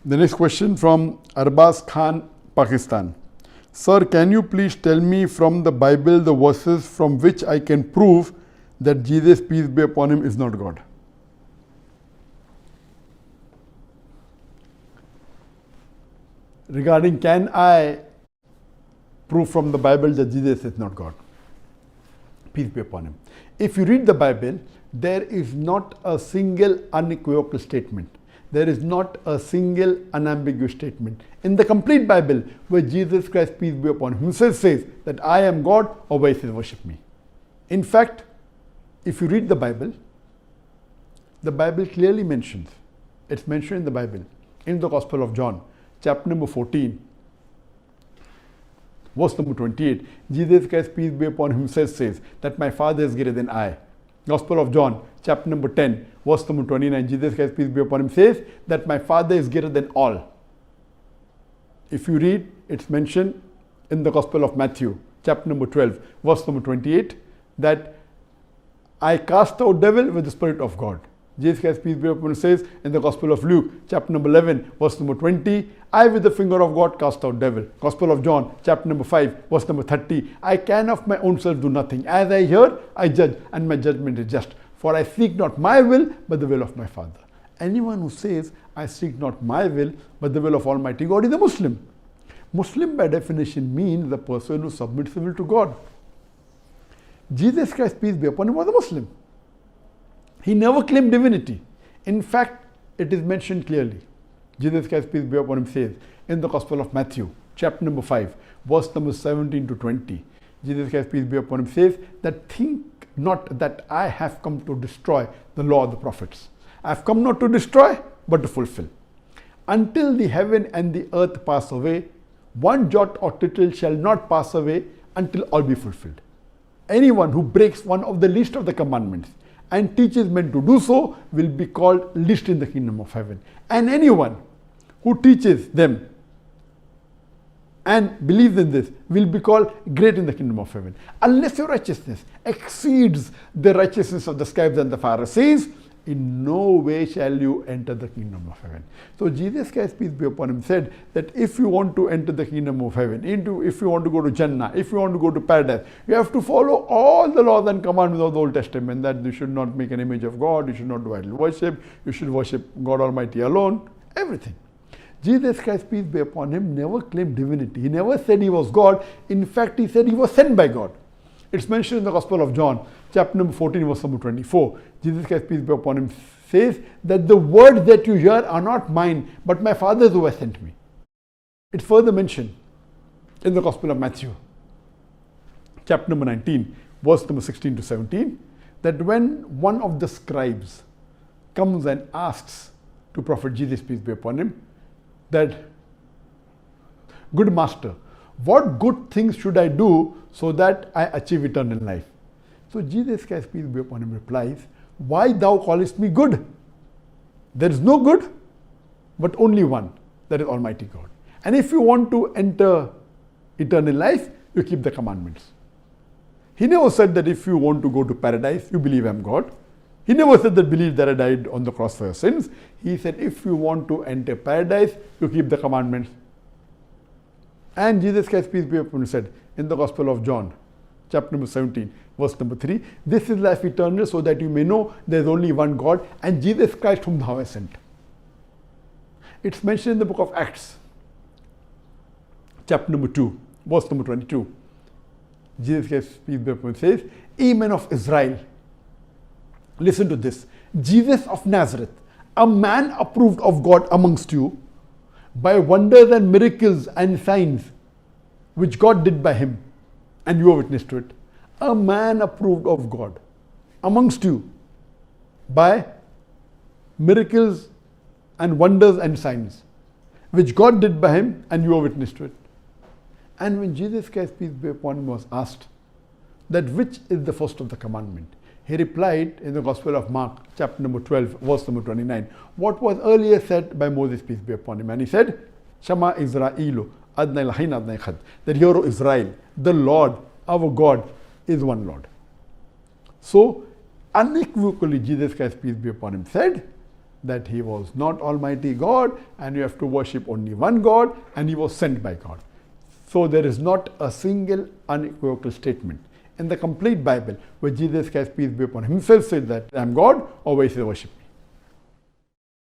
The next question from Arbaz Khan, Pakistan. Sir, can you please tell me from the Bible the verses from which I can prove that Jesus, peace be upon him, is not God? Regarding can I prove from the Bible that Jesus is not God, peace be upon him. If you read the Bible, there is not a single unequivocal statement. There is not a single unambiguous statement in the complete Bible where Jesus Christ, peace be upon him, himself says that I am God, or where he says worship me. In fact, if you read the Bible clearly mentions, it's mentioned in the Bible, in the Gospel of John, chapter number 14, verse number 28, Jesus Christ, peace be upon him, himself says that my Father is greater than I. Gospel of John, chapter number 10, verse number 29, Jesus Christ, peace be upon him, says that my Father is greater than all. If you read, it's mentioned in the Gospel of Matthew, chapter number 12, verse number 28, that I cast out devil with the Spirit of God. Jesus Christ, peace be upon him, says in the Gospel of Luke, chapter number 11, verse number 20, I with the finger of God cast out devil. Gospel of John, chapter number 5, verse number 30, I can of my own self do nothing. As I hear, I judge, and my judgment is just. For I seek not my will, but the will of my Father. Anyone who says, I seek not my will, but the will of Almighty God, is a Muslim. Muslim by definition means the person who submits the will to God. Jesus Christ, peace be upon him, was a Muslim. He never claimed divinity. In fact, it is mentioned clearly. Jesus Christ, peace be upon him, says in the Gospel of Matthew, chapter number 5, verse number 17 to 20. Jesus Christ, peace be upon him, says that think not that I have come to destroy the law of the prophets. I have come not to destroy, but to fulfill. Until the heaven and the earth pass away, one jot or tittle shall not pass away until all be fulfilled. Anyone who breaks one of the least of the commandments and teaches men to do so will be called least in the kingdom of heaven. And anyone who teaches them and believes in this will be called great in the kingdom of heaven. Unless your righteousness exceeds the righteousness of the scribes and the Pharisees, in no way shall you enter the kingdom of heaven. So Jesus Christ, peace be upon him, said that if you want to enter the kingdom of heaven, if you want to go to Jannah, if you want to go to paradise, you have to follow all the laws and commandments of the Old Testament, that you should not make an image of God, you should not do idol worship, you should worship God Almighty alone, everything. Jesus Christ, peace be upon him, never claimed divinity. He never said he was God. In fact, he said he was sent by God. It's mentioned in the Gospel of John, chapter number 14, verse number 24. Jesus Christ, peace be upon him, says that the words that you hear are not mine, but my Father's who has sent me. It's further mentioned in the Gospel of Matthew, chapter number 19, verse number 16 to 17, that when one of the scribes comes and asks to Prophet Jesus, peace be upon him, that, good master, what good things should I do so that I achieve eternal life? So Jesus Christ, peace be upon him, replies, why thou callest me good? There is no good, but only one, that is Almighty God. And if you want to enter eternal life, you keep the commandments. He never said that if you want to go to paradise, you believe I am God. He never said that believe that I died on the cross for your sins. He said if you want to enter paradise, you keep the commandments. And Jesus Christ, peace be upon him, said in the Gospel of John, chapter number 17, verse number 3, this is life eternal, so that you may know there is only one God and Jesus Christ whom thou hast sent. It's mentioned in the book of Acts, chapter number 2, verse number 22. Jesus Christ, peace be upon him, says, ye men of Israel, listen to this. Jesus of Nazareth, a man approved of God amongst you by wonders and miracles and signs which God did by him, and you are witness to it. A man approved of God amongst you by miracles and wonders and signs which God did by him, and you are witness to it. And when Jesus Christ, peace be upon him, was asked that which is the first of the commandment, he replied in the Gospel of Mark, chapter number 12, verse number 29, what was earlier said by Moses, peace be upon him. And he said, Shema Israelu, Adnai Lahain Adnai Chad, that hear, O Israel, the Lord, our God, is one Lord. So, unequivocally, Jesus Christ, peace be upon him, said that he was not Almighty God and you have to worship only one God and he was sent by God. So there is not a single unequivocal statement in the complete Bible where Jesus Christ, peace be upon him, himself said that I am God or why should they worship me.